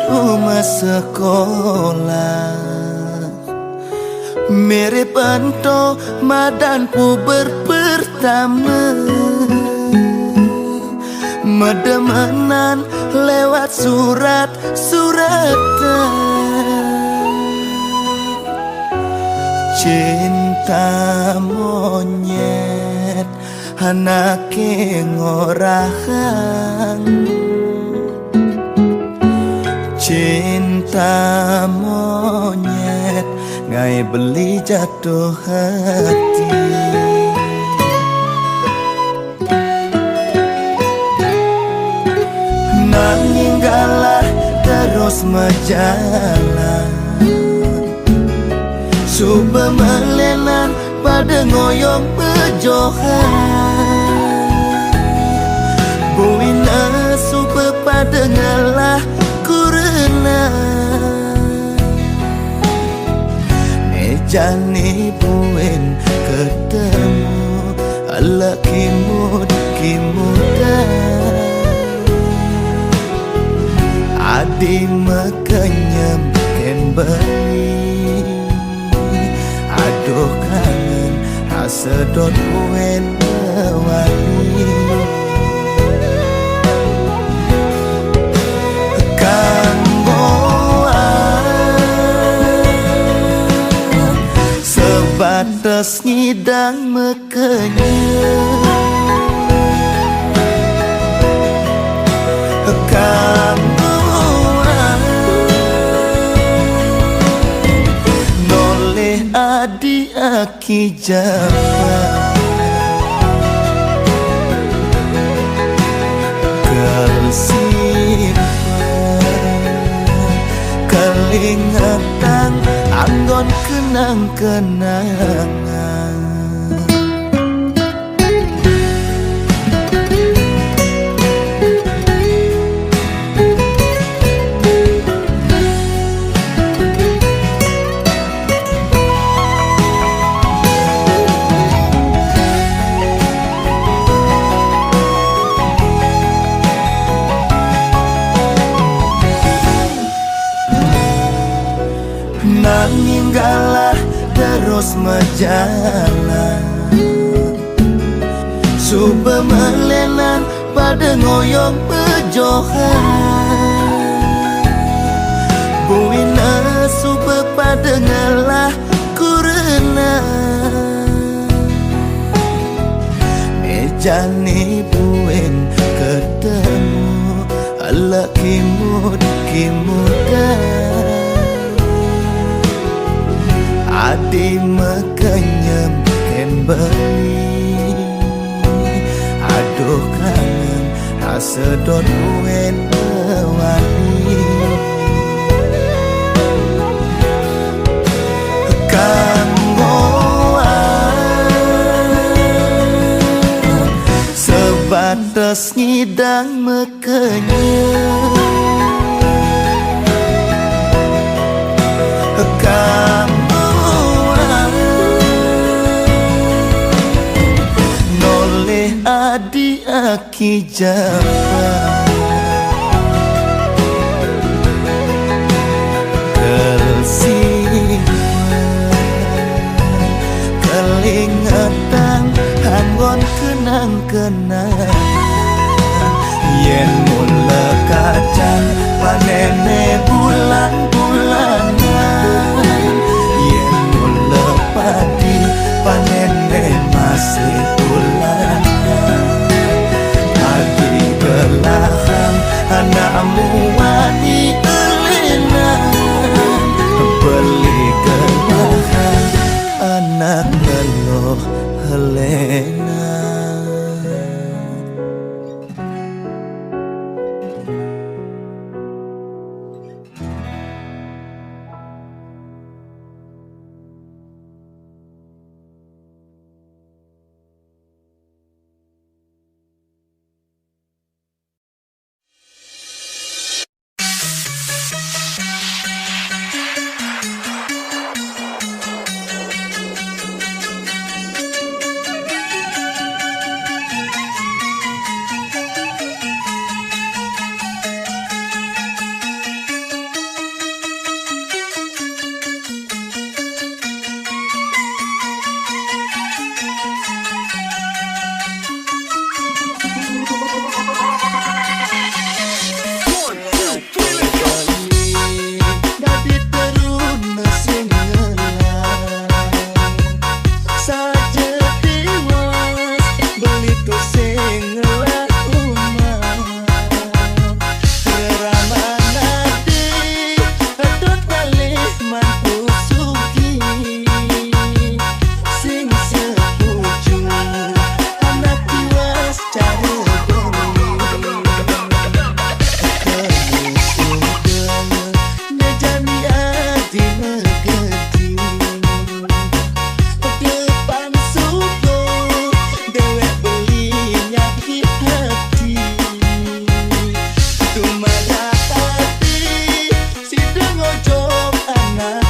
rumah sekolah. Mirip ento madan puber pertama, medemenan lewat surat-suratan. Cinta monyet anake ngorahan, cinta monyet ngai beli jatuh hati. Nanging galah terus menjalan, suba melenan pada ngoyong bejohan. Buina suba pada ngalah kurena, nejani buen ketemu ala kimut-kimutan. Adi makanyam ken beli, aduh kangen hasedot buen mewali. Sebatas ngidang mekenyam, noleh adi aki jabat, kelingatan anggon kenang-kenangan. Nanging galah terus menjalan, suba melenan pada ngoyong bejohan. Buina suba pada ngalah kurena, nejani buen ketemu ala kimut-kimutan. Adi makanyam ken beli, aduh kangen hasedot buen mewali. Sebatas ngidang mekenyam, noleh adi aki jabat, kelingatan anggon kenang-kenangan. Yen mula kacang panene bulan-bulanan, yen mula padi panene masih bulanan. Adi kelahang anakmu wani elenan, beli kelahang anak meloh helena. Tumada hati si dengo jom anak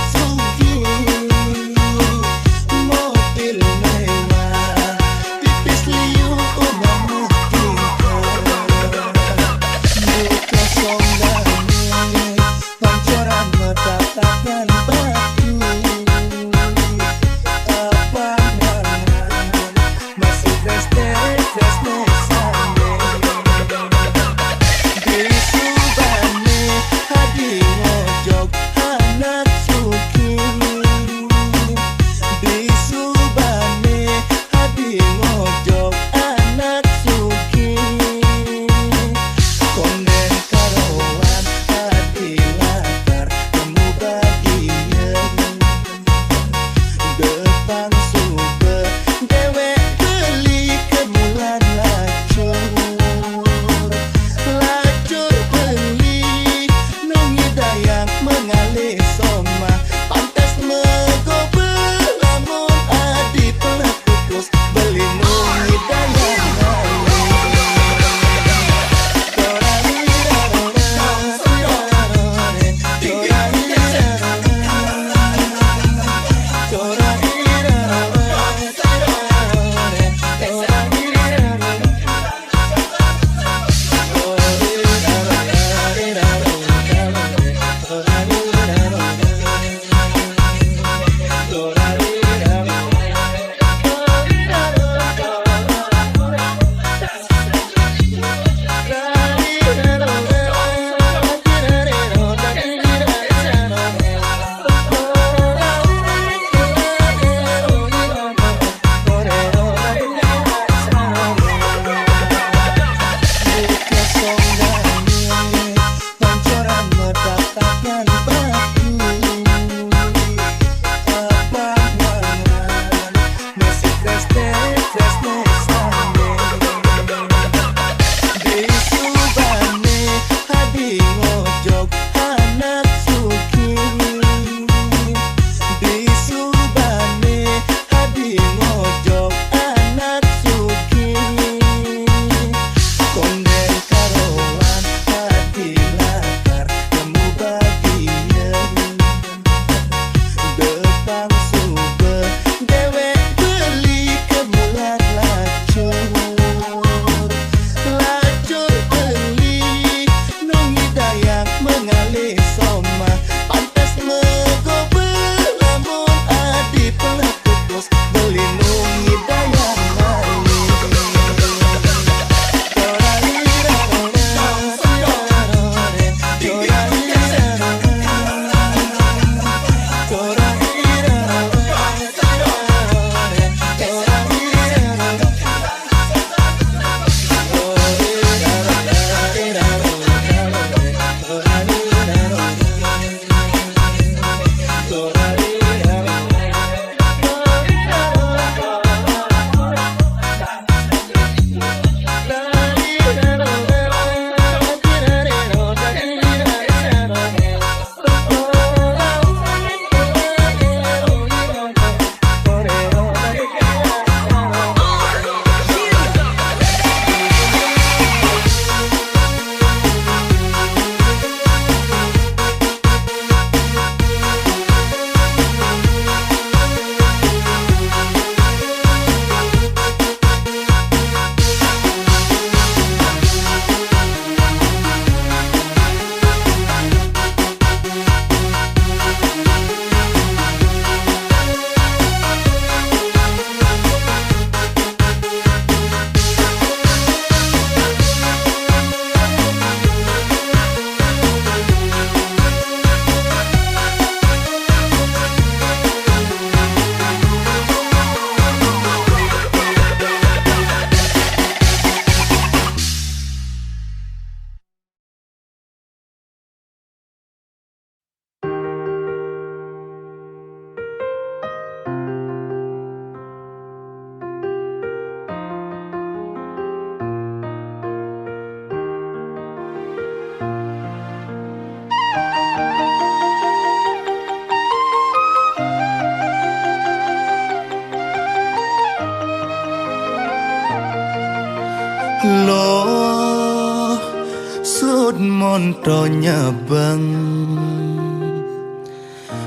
monto nyebeng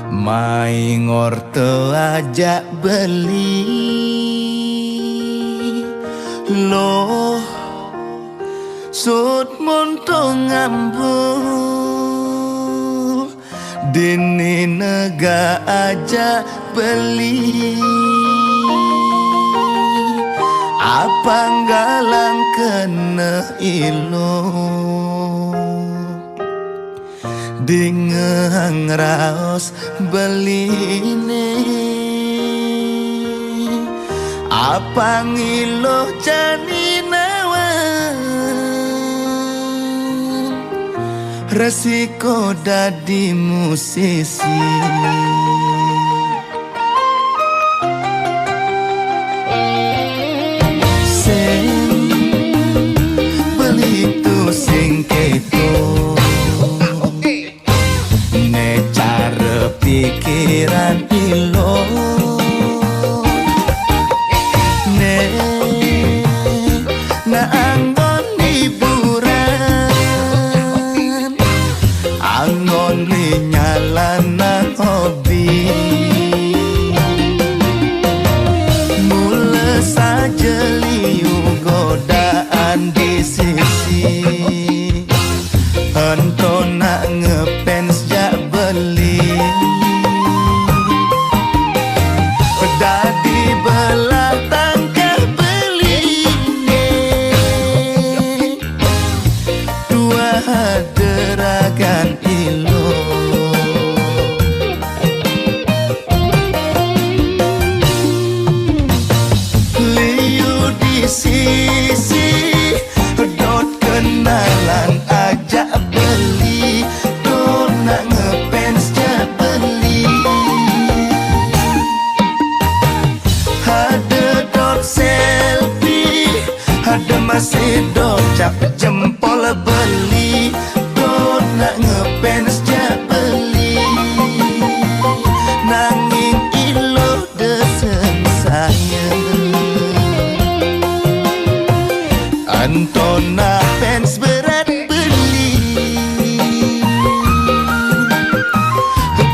mai ngorto ajak beli loh sud monto ngambul dini nega ajak beli apa galang kena ilo dengan raos beline apa ngilo jani nawan resiko dadi musisi sing keto ne cara pikiran ilo ne na anggon hiburan anggon li nyalana hobi mula saja liu godaan di sisi Ento nak ngepens jak beli dadi belah tangkah beli dua deragan ilo liu di sisi dot kenalan ajak beli dot nak ngepens jak beli ada dot selfie ada masih dot cap jempol beli dot nak ngepens jak beli nanging ilo desen sayang Antona fans berat beli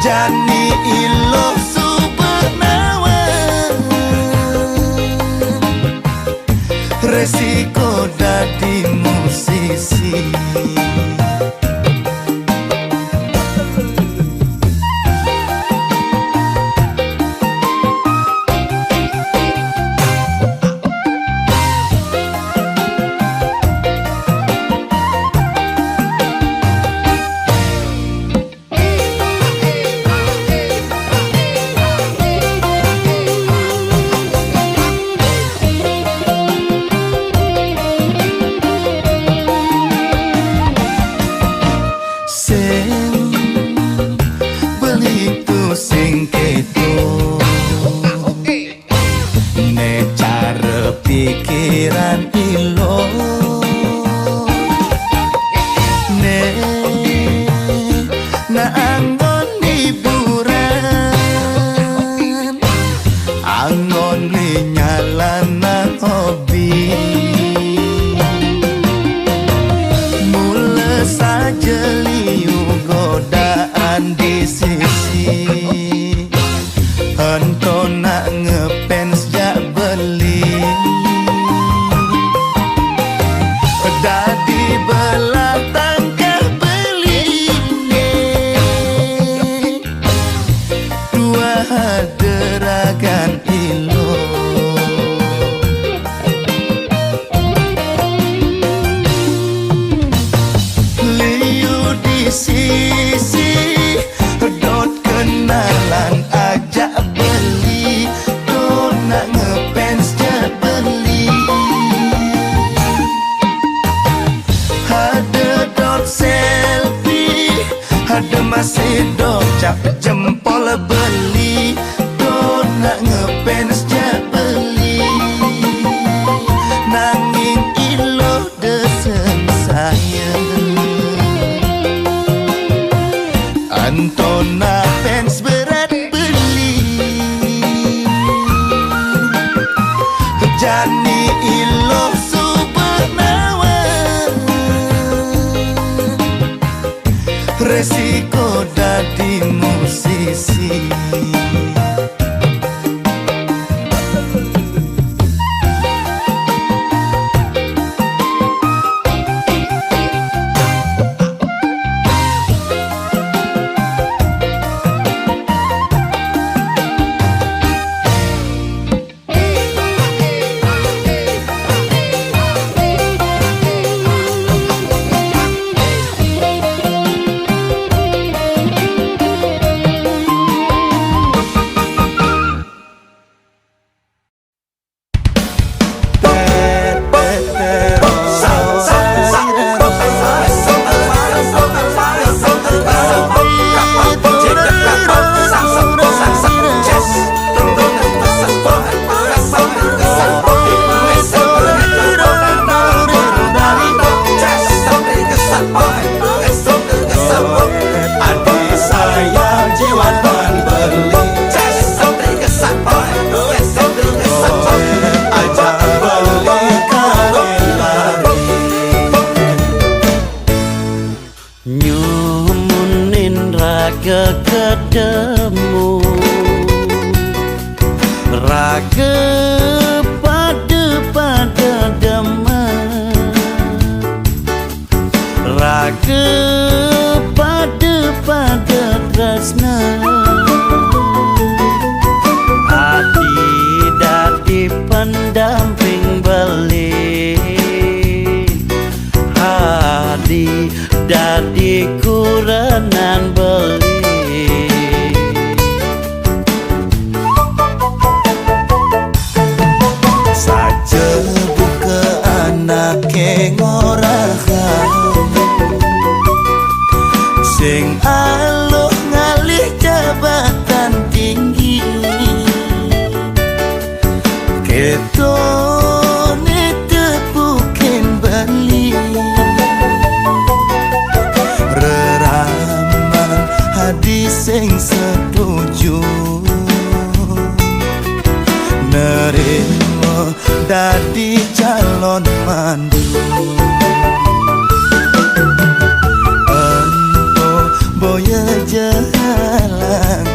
Jani ilo supernawan resiko dadi musisi sing keto ne cara pikiran ilo ne na anggon hiburan anggon li nyalana hobi mula saja liu godaan di sisi Ento nak ngepens jak beli dadi belah tangkah beli dua deragan ilo liu di sisi dot kenalan ajak beli dot nak ngepens jak beli ada dot selfie ada masih dot cap jempol beli dot nak ngepens jak beli nanging ilo desen sayang Antona fans berat beli Jani ilo supernawan isi. Nyumunin raga ketemu, raga pada demen, raga pada tresna. Adi dadi pendamping beli, Adi dadi kurenan beli. Saja buka anak ngorahan, sing aluh ngalih jabatan tinggi, ketone tepukin beli. Reraman hadis sing setuju, nerima dadi calon mantu. Ento boya jalangan,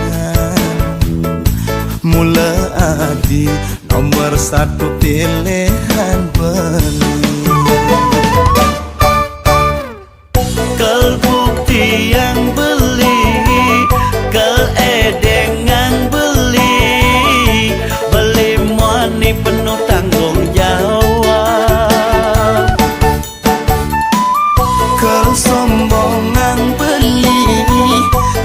mula adi nomor satu pilihan beli. Bukti yang beli, keedengan beli, beli money penuh tanggung jawab. Kesombongan beli,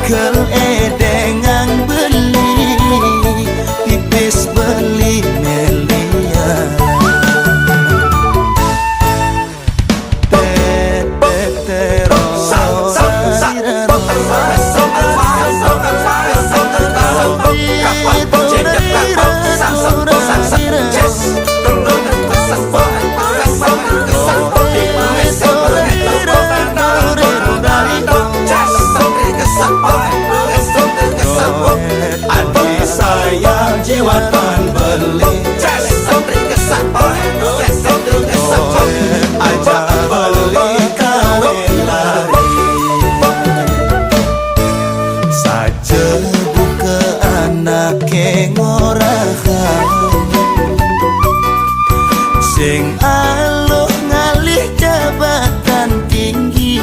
keedengan beli, pipis beli melian. Adik sayang jiwa pan beli, aja beli kawin lari. Saja buka anak ngorahan, sing aluh ngalih jabatan tinggi,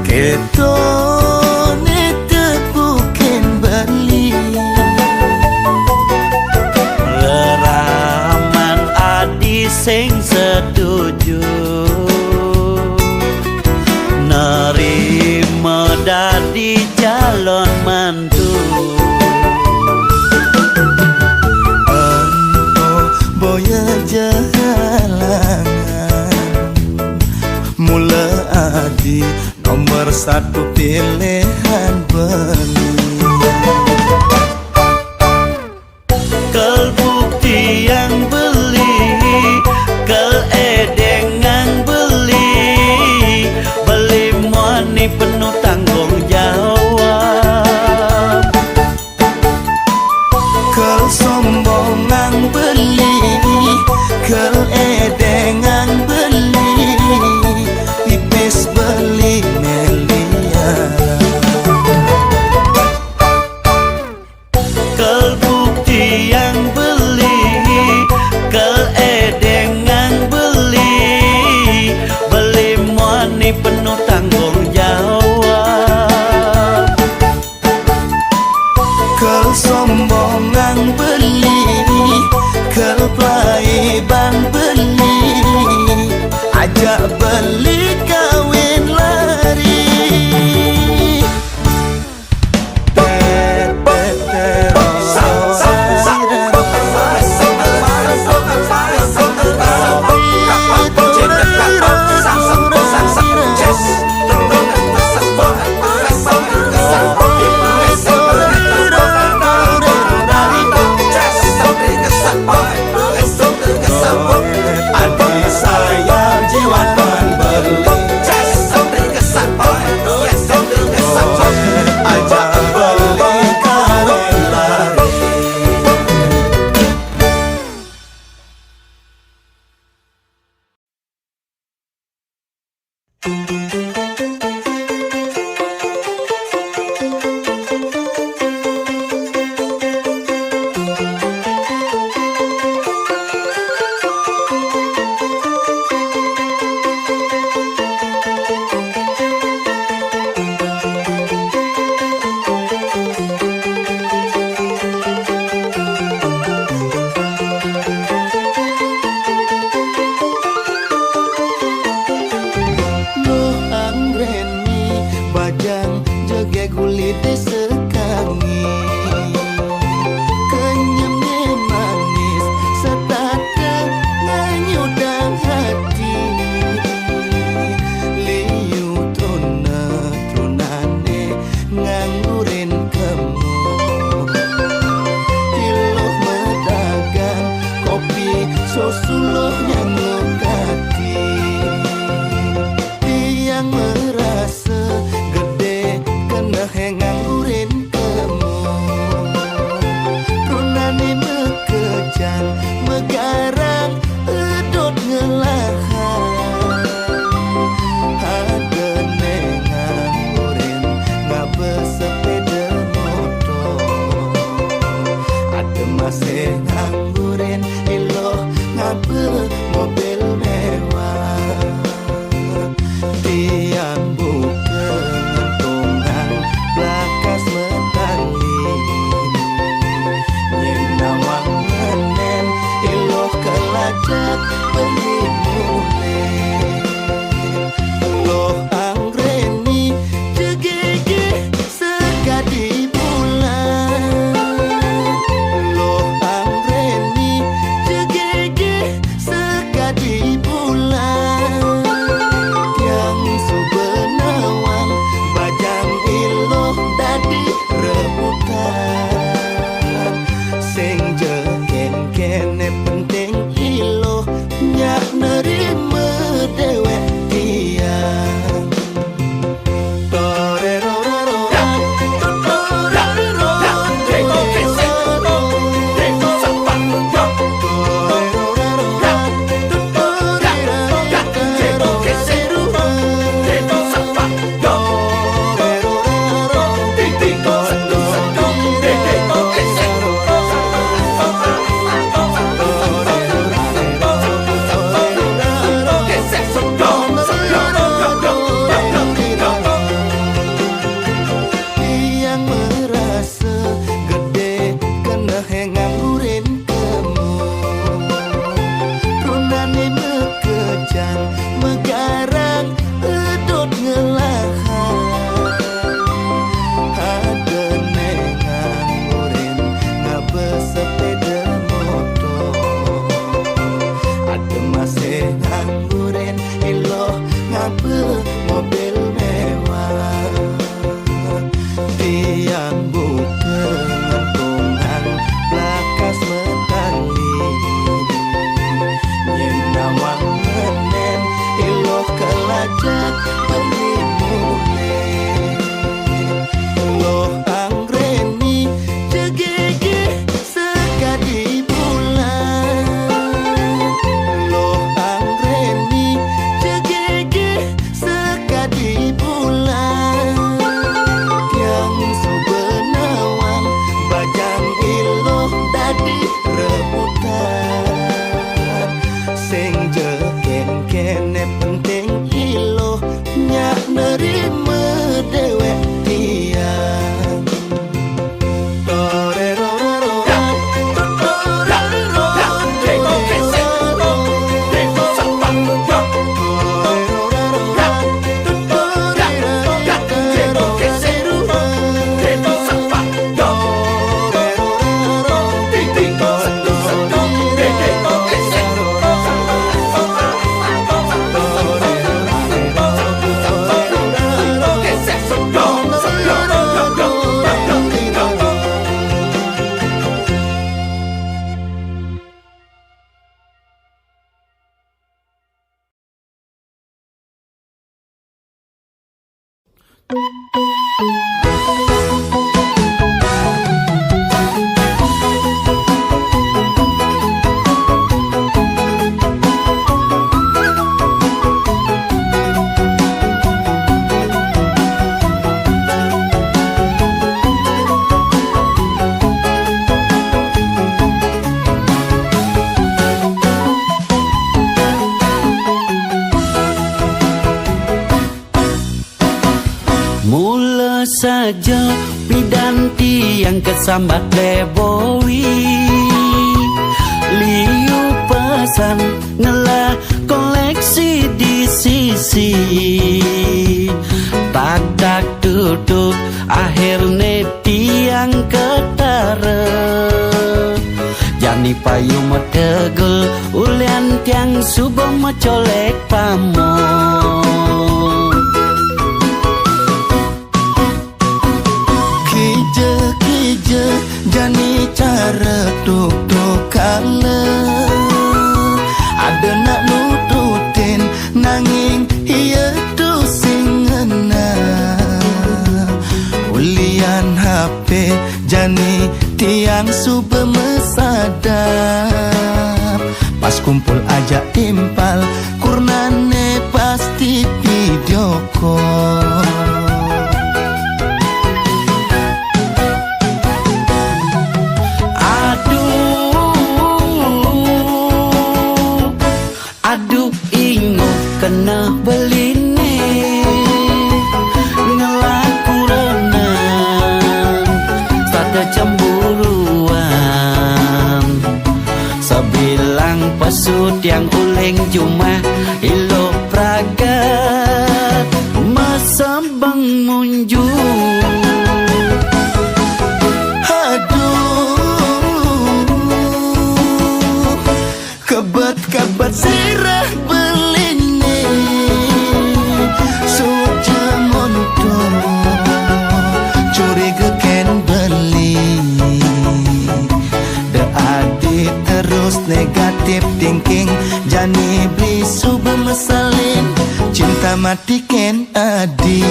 ketone tepukin beli. Leraman adi sing setuju, nerima dadi calon mantu. Ento boya jalangan, mula adi nomor satu pilihan beli. Bukti yang beli, keedengan beli, beli money penuh tanggung jawab. Kesombongan beli, keedengan beli, pipis beli melian. balik kawin lari. pidanti yang kesambat lebowi liu pesan ngelah koleksi di sisi tak duduk akhirnya tiang ketara jani payu metegel ulian tiang subuh mecolek pamong kije jani cara tuk kala ada nak nututin nanging iya tu singena ulian HP jani tiang super mesadap pas kumpul aja timpal kurnane pasti video call. Aduh ingo kena beline ngelaku renang sada cemburuan sebilang pesut yang uling cuma ilo pragat mesembeng munjung Kebat sirah beline suja montong curiga ken beli de adi terus negatif thinking jani beli subuh mesalin cinta mati ken adi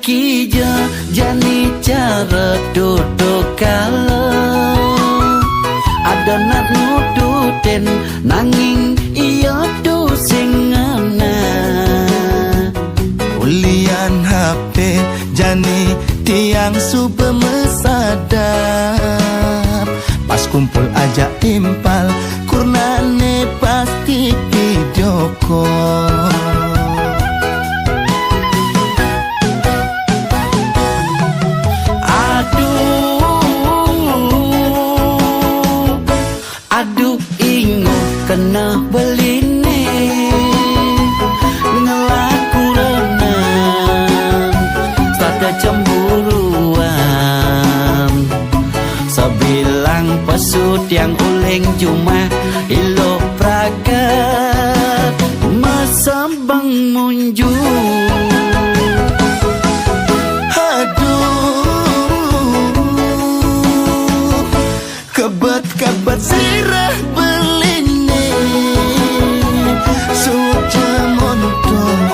Kija jani cara duduk kala ada nak nututin nanging iya tu singana ulian HP jani tiang super mesadap pas kumpul aja timpal kurnane pasti video call. Aduh ingo kena beline ngelaku renang sada cemburuan sebilang pesut yang uling cuma ilo pragat mesembeng munjung kebat sirah beline suja montong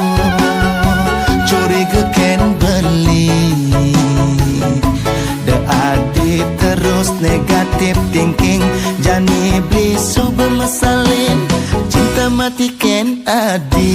curiga ken beli de adi terus negatif thinking jani beli subuh mesalin cinta mati ken adi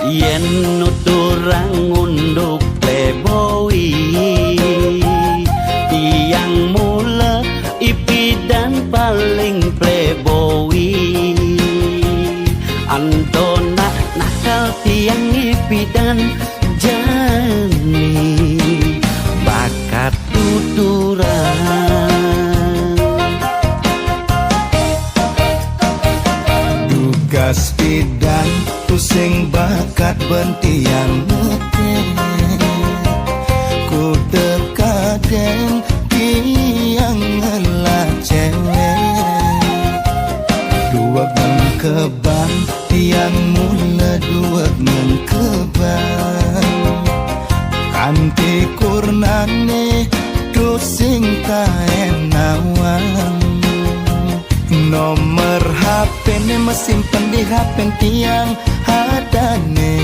yen nuturang unduk pleboy yang mula ipidan paling pleboy Antona nakal tiang ipidan jani bakat tuturan Tugas bidan pusing bakat bentiang ngeteh ku dekaden tiang ngelah cewek dua kebang tiang mula dua kebang kanti kurnane dosing taen nawang nomor HP ne mesimpan di HP tiang hadane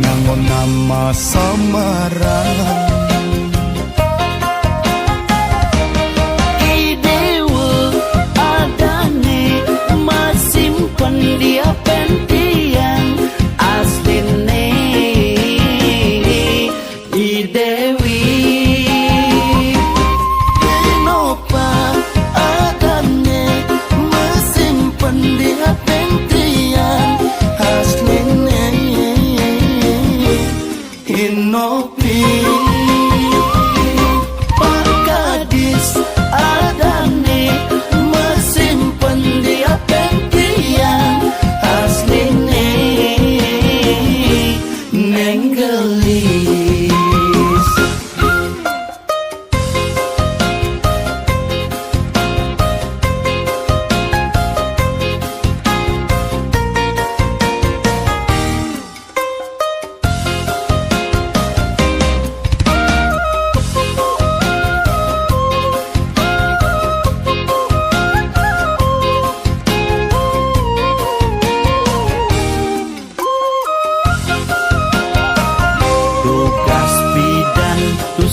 nganggo nama samaran idewa adane mesimpan di HP tiang asline idewi Inopi Pak gadis adane mesimpan dia pentian asline nenggelis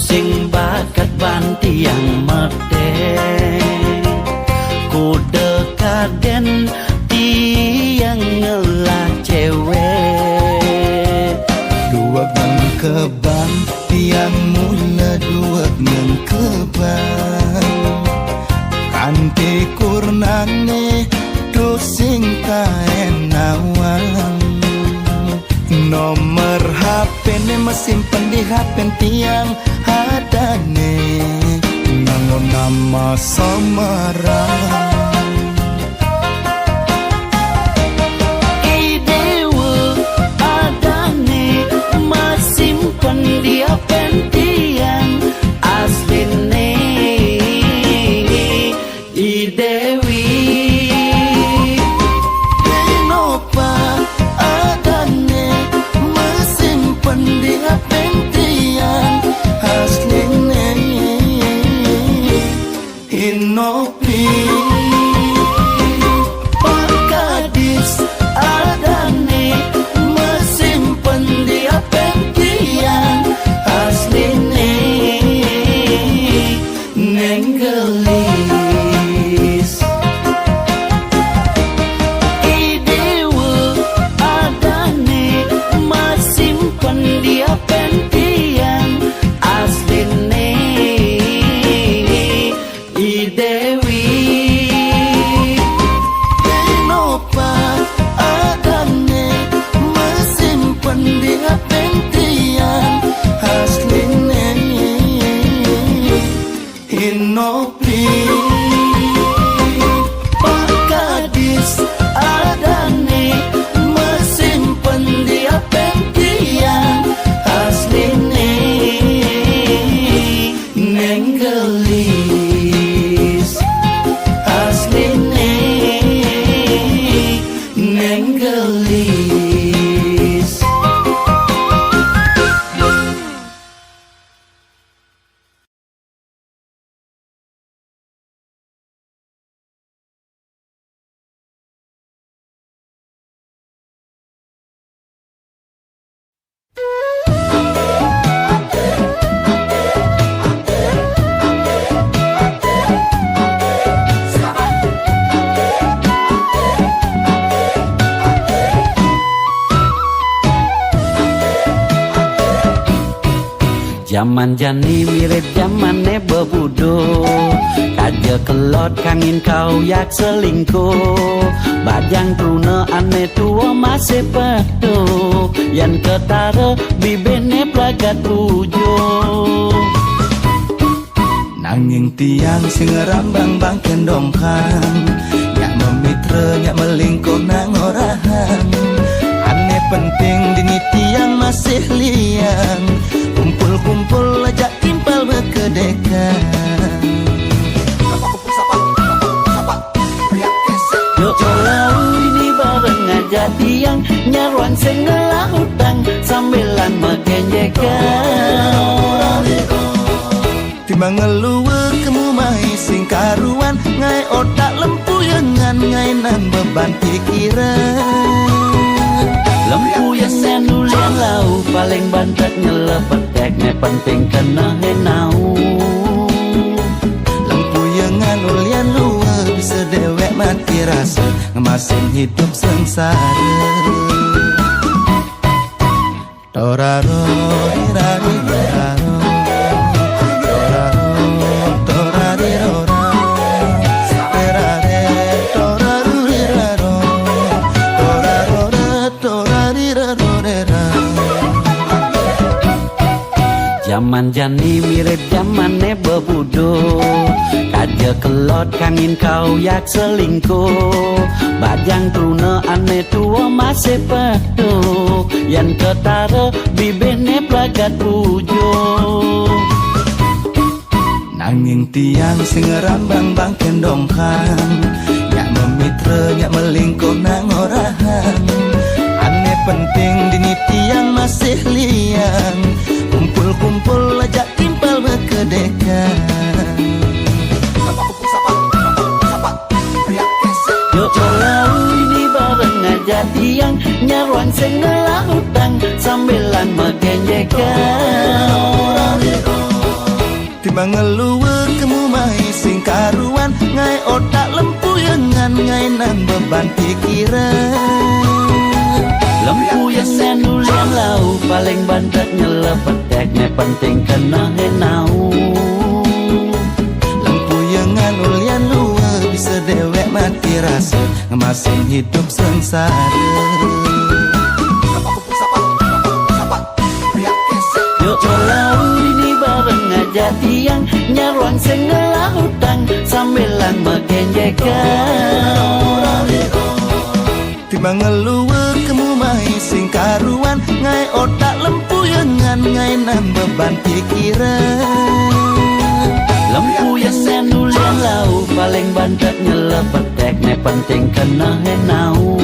sing bakat bantiang medeng ku dekaden tiang ngelah cewek dua kebang tiang mula dua kebang kanti kurnane dosing taen nawang nomor HP ne mesimpan di HP tiang hadane nganggo nama samaran idewa adane mesimpan dia pentiang asline idewi Inopa adane mesimpan di HP tiang asline Inopi Zaman jani mirip zamane bebudo, kaja kelot kangin kau yak selingkuh. Bajang tuna ane tua masih pedo, yang ketara bibene pragat pujo. Nanging tiang sing rambang bang kendongkang, nyak memitra nyak melingkuh nang orahan. Ane penting dini tiang masih liang, kumpul-kumpul aja timpal berkedekan. Yuk kalau ini bareng aja tiang, nyaruan sing ngelah hutang, sambilan megenjekan. Timbang ngeluwe kemu mai sing karuan, ngai otak lempuyengan, ngai nan beban pikiran. Lempuyengan ulian lau, paling bantet nyelepetek, ne penting kena henau. Lempuyengan ulian luwe, bisa dewek mati rasa, ngemasin hidup sengsara. Toraro, irari, toraro. Zaman jani mirip zamane bebudo, kaja kelot kangin kau yak selingkuh. Bajang tuna ane tua masih pedo, yang ketara bibene pragat pujo. Nanging tiang sing rambang bang kendongkang, nyak memitra nyak melingkuh nang orahan. Ane penting dini tiang masih liang, kumpul-kumpul aja timpal berkedekan. Yuk kalau ini bareng aja tiang, nyaruan sing ngelah hutang, sambilan megenjekan. Timbang ngeluwe kemu mai sing karuan, ngai otak lempuyengan, ngai nan beban pikiran. Lempuyengan ulian lau, paling bantet nyelepetek, ne penting kena henau. Lempuyengan ulian luwe, bisa dewek mati rasa, ngemasin hidup sengsara. Yuk kalau ini bareng aja tiang, nyaruan sing ngelah hutang, sambilan megenjekan. Timbang ngeluwe kemu mai sing karuan, ngai otak lempuyengan, ngai nan beban pikiran. Lempuyengan ulian lau, paling bantet nyelepetek, ne penting kena henau.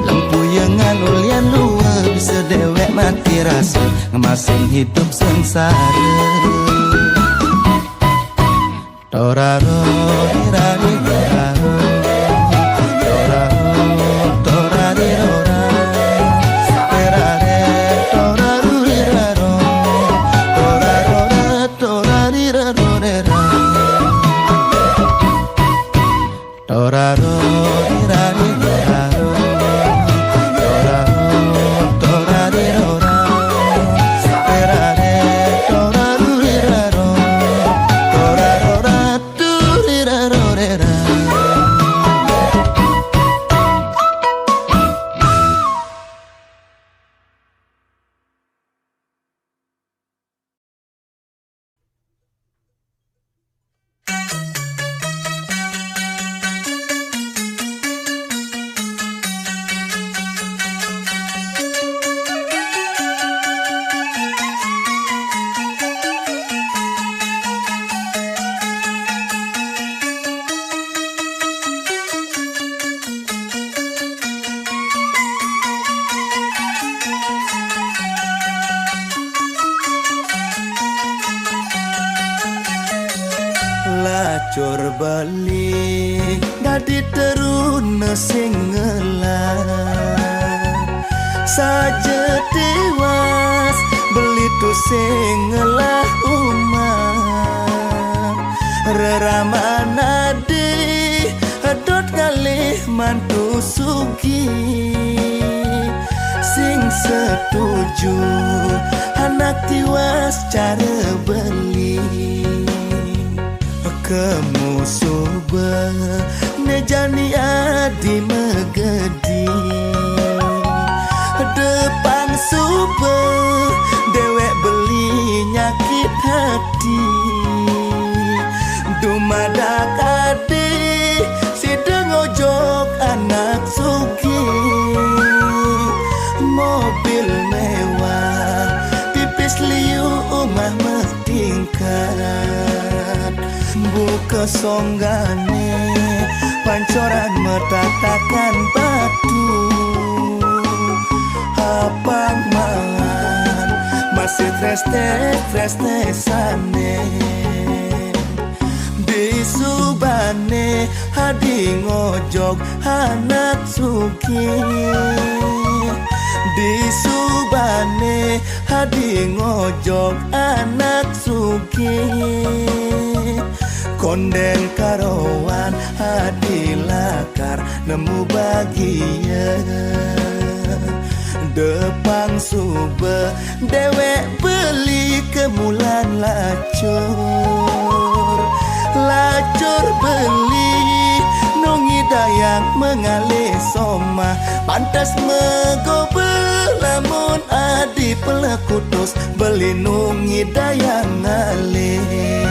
Lempuyengan ulian luwe, bisa dewek mati rasa, ngemasin hidup sengsara. Toraro, irari, toraro. Toraro, irari, toraro. Toraro, torari, toraro. Erare, toraro, iraro. Toraro, ratu, iraro, rera. Lacur bali dadi teruna sing ngelah, saja tewas beli tu sing ngelah umah. Reramana de adot ngalih mantu sugi, sing setuju anak tiwas cara beli kemusuh nejani adi megedi depan super dewek beli nyakit hati dumadak ade sideng ojok anak suki mobil mewah pipis liu umah bertingkat buka songgane pancoran metatakan batu apang mangan masih treste sane di subane hadi ngojok anak suki di subane hadi ngojok anak suki konden karowan hadi lakar nemu bagia depang sube dewek beli kemulan lacur beli nungi dayang mengalih soma pantas megobel lamun adi pelekutus beli nungi dayang ngalih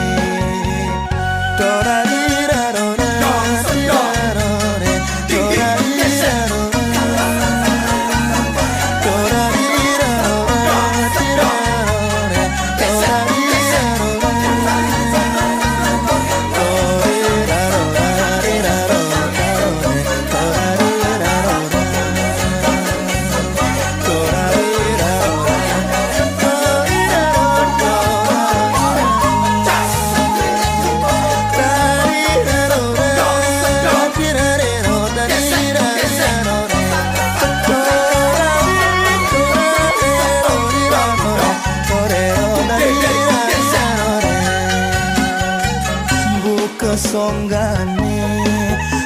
songgane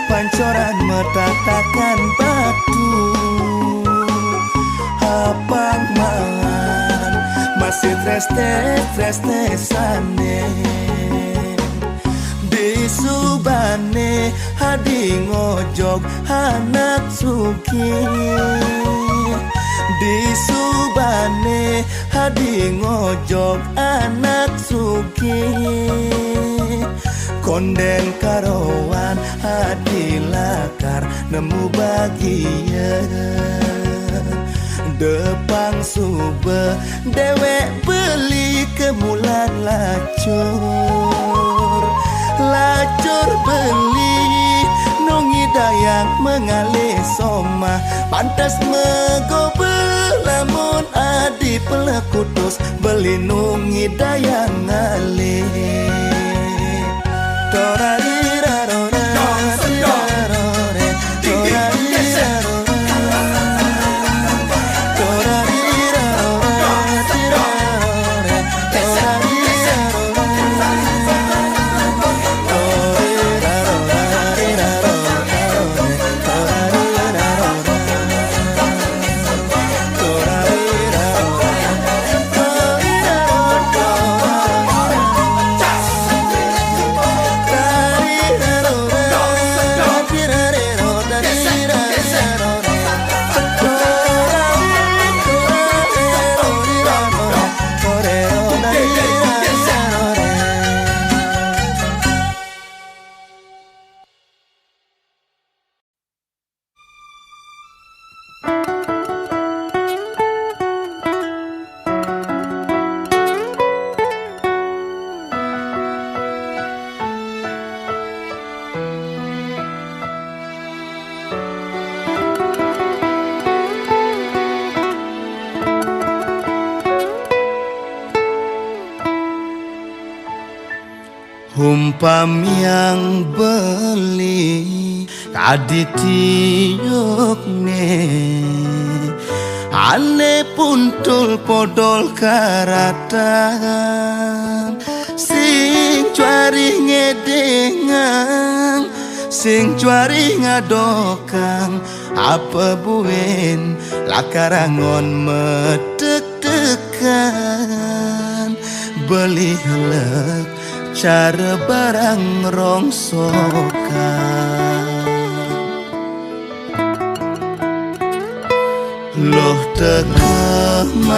pancoran metatakan batu apang mangan masih treste sane di subane hadi ngojok anak suki di subane hadi ngojok anak suki konden karowan hadi lakar nemu bagia depang sube dewek beli kemulan lacur beli nungi dayang mengalih soma pantas megobel lamun adi pelekutus beli nungi dayang ngalih Humpam yang beli kaditiokne ane puntul podol karatan sing cuari ngedengang sing cuari ngadokang apa buen lakarangon medek-dek tekan beli helek cara barang rongsokan loh tekemai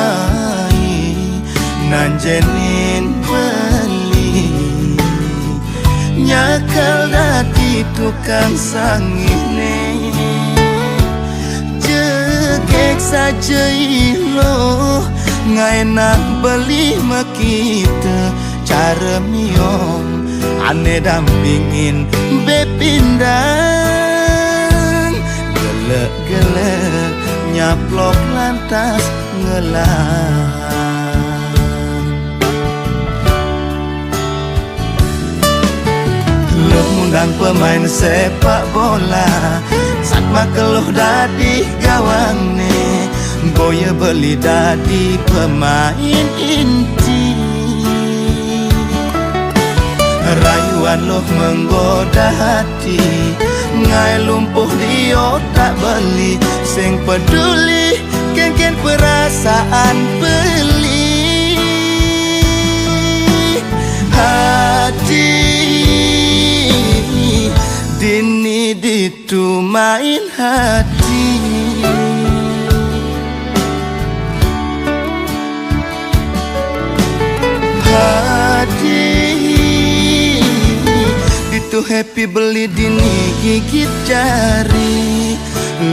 nanjenin beli nyakal dati tukang sangine jegek saja ilo ngaenak beli makita cara miong ane dampingin bepindang gelek-gelek nyaplok lantas ngelang lo ngundang pemain sepak bola saat makeluh dadi gawangne boya beli dadi pemain inti rayuan loh menggoda hati ngai lumpuh di otak beli sing peduli ken perasaan beli hati dini ditumain hati itu happy beli dini gigit jari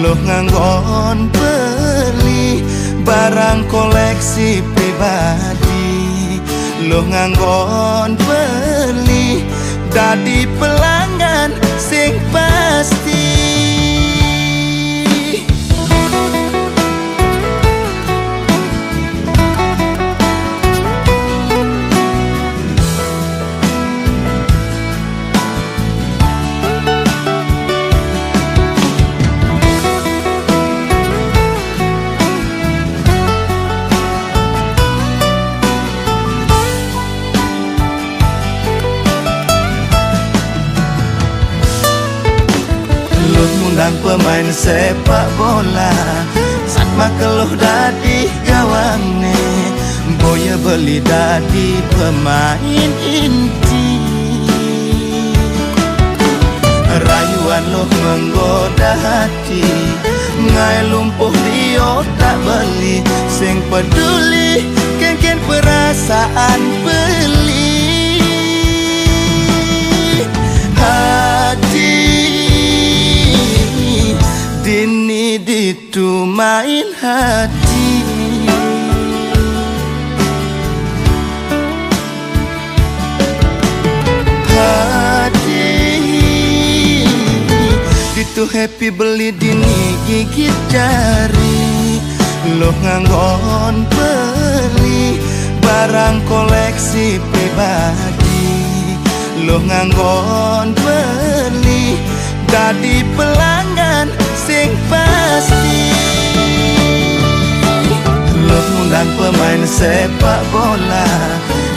lo nganggon beli barang koleksi pribadi lo nganggon beli dadi pelanggan sing pasti ngundang pemain sepak bola saat makeluh dadi gawangne boya beli dadi pemain inti rayuan loh menggoda hati ngai lumpuh di otak beli sing peduli ken perasaan beli hati dini ditumain hati hati itu happy beli dini gigit jari lo nganggon beli barang koleksi pribadi lo nganggon beli dadi pelanggan sing pasti lo ngundang pemain sepak bola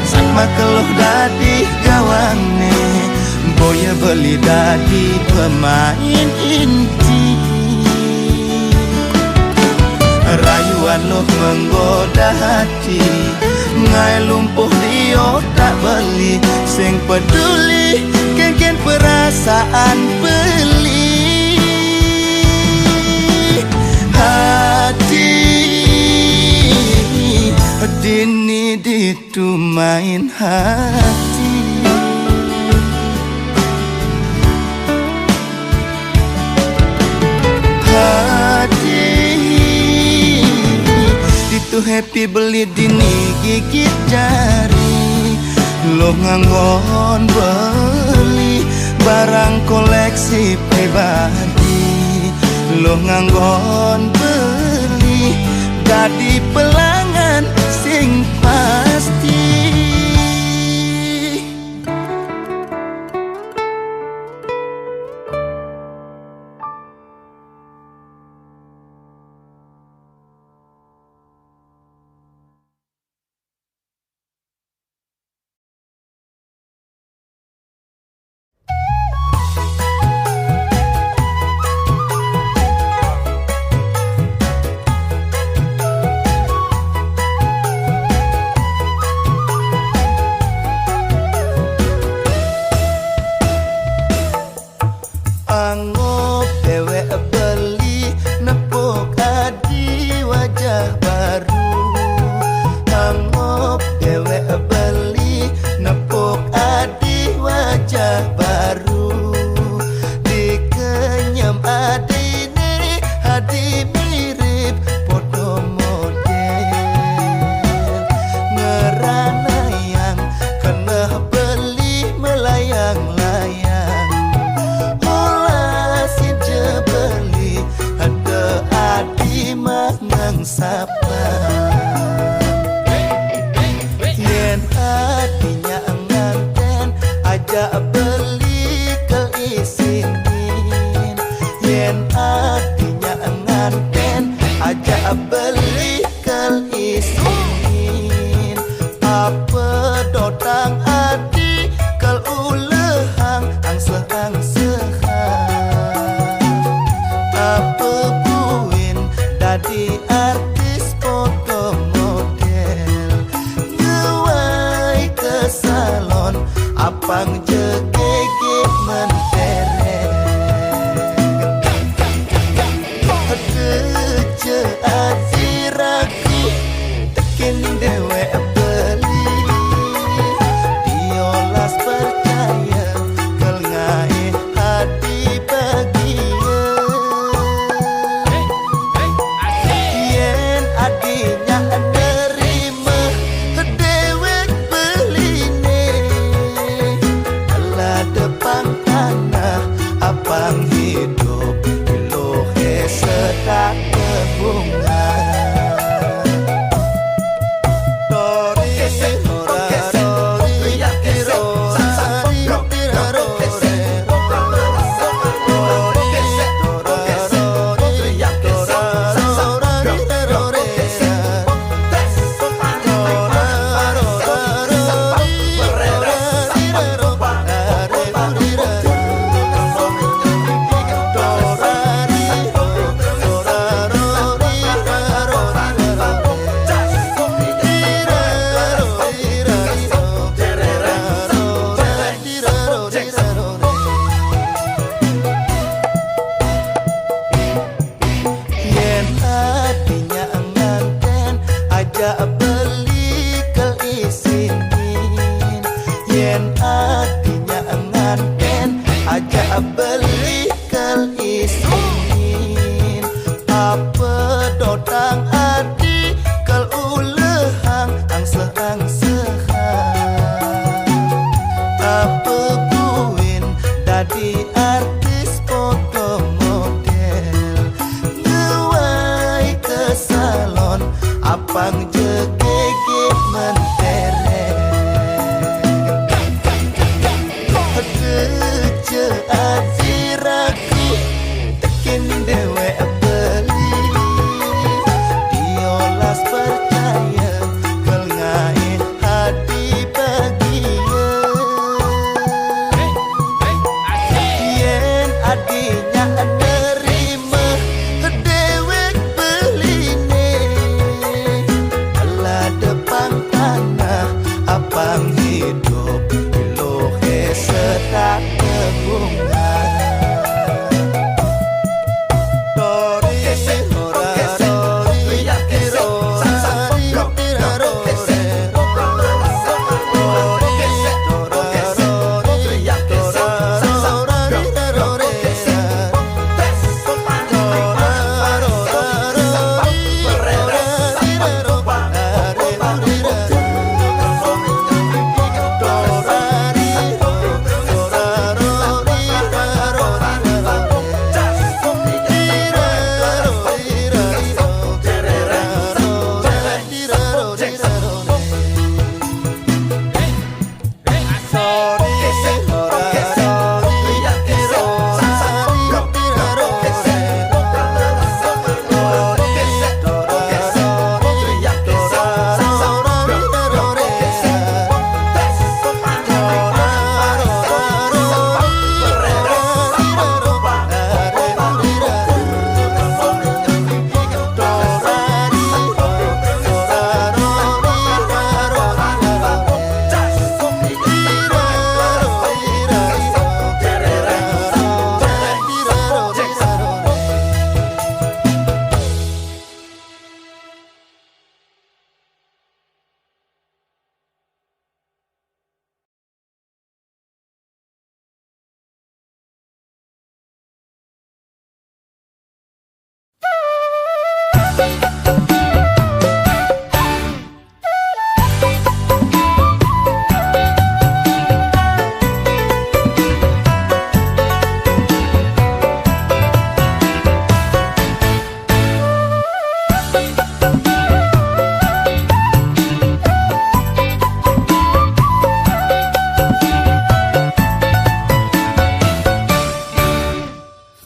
saat makeluh dadi gawangne boya beli dadi pemain inti rayuan lo menggoda hati ngai lumpuh di otak beli sing peduli ken perasaan beli hati dini ditumain hati hati itu happy beli dini gigit jari lo nganggon beli barang koleksi pribadi lo nganggon beli dadi pelanggan sing pasti beli kel isin apa dotang adi kel ulehang ang sehang apa buin dadi artis foto model ngewai ke salon apang jegege mentereng kerja aziraku tekening dewe beli diolas percaya kel ngae hati bagia yen adinya nerima dewek beline ala depan tanah apang hidup ilohe sedak bunga beli kel isinin yen adinya nganten aja beli kel isinin apa dotang adi kel ulehang ang sehang apa buin dadi artis foto model ngewai ke salon apang jegege mentereng kerja aziraku tekening dewe beli diolas percaya kel ngae hati bagia yen adinya nerima dewek beline depan tanah apang hidup ilohe sedak bunga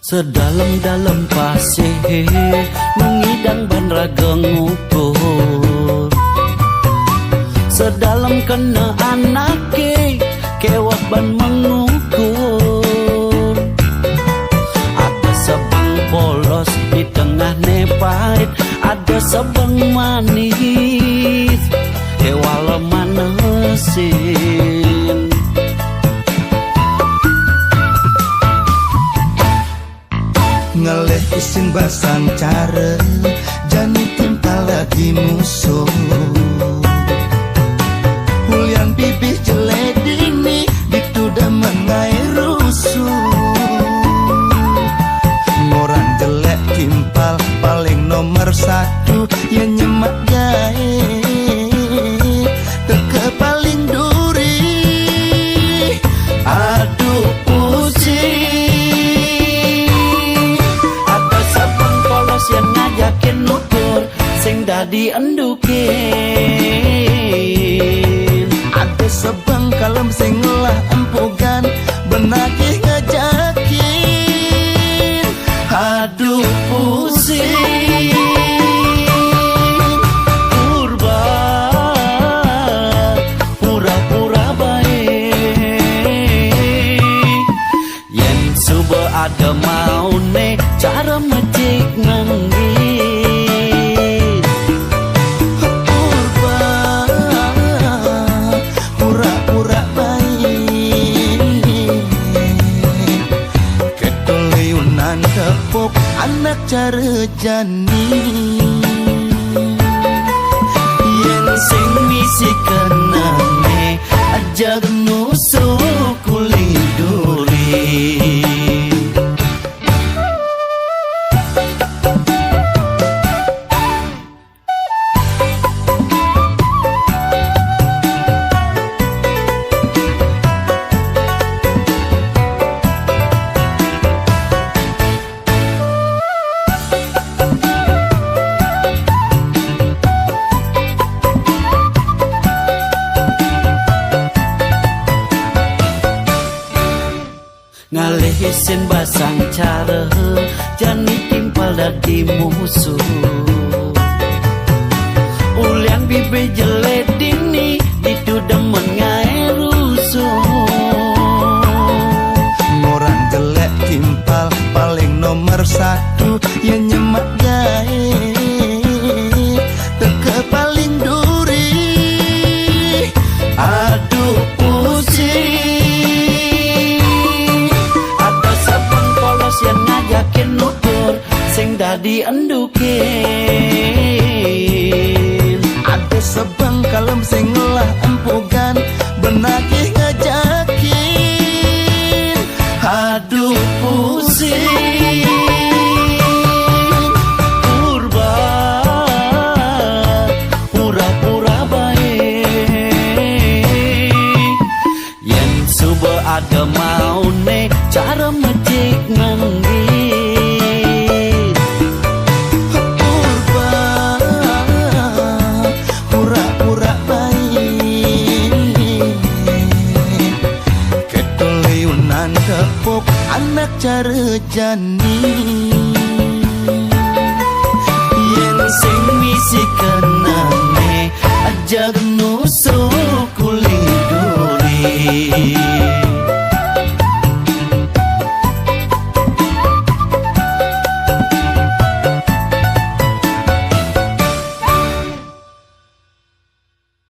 Sedalam-dalam pasir mengidang ban raga ngukur. Sedalam kena anake kewak ban mengukur. Ada sebang polos di tengah nepait, ada sebang manis kewala manesin. Ngeleh isin basang cara jani timpal lagi musuh. Hulian bibih jelek dini ditudah mengai rusuh. Orang jelek timpal paling nomor satu yang nyemak gae teke paling duri. Aduh pusing, yang ngajakin nutur sing dadi endukin. Ada sebang kalem sing ngelah empugan benakih ngajakin. Aduh pusing, purba pura-pura baik. Yang suba ada mau ne cara mecik nanggit. Purba pura-pura baik. Ketoliunan tepuk anak cara jani. Yang sing misi kenane aja nusuk kulit duri. Ngalihin basang cara jani timpal dadi musuh. Ulian bibir jelek dini itu demen ngae rusuh. Orang jelek timpal paling nomor satu yang nyemak gae teke paling duri. Aduh pusing, yang ngajakin nutur sing dadi endukin. Ada sebang kalem sing ngelah empugan benakih ngajakin. Aduh pusing, purba pura-pura baik. Yang suba ada mau ne cara mecik nanggit. Purba pura-pura baik. Ketoliunan tepuk anak cara jani. Yang sing misi kenane aja nusuk kulit duri.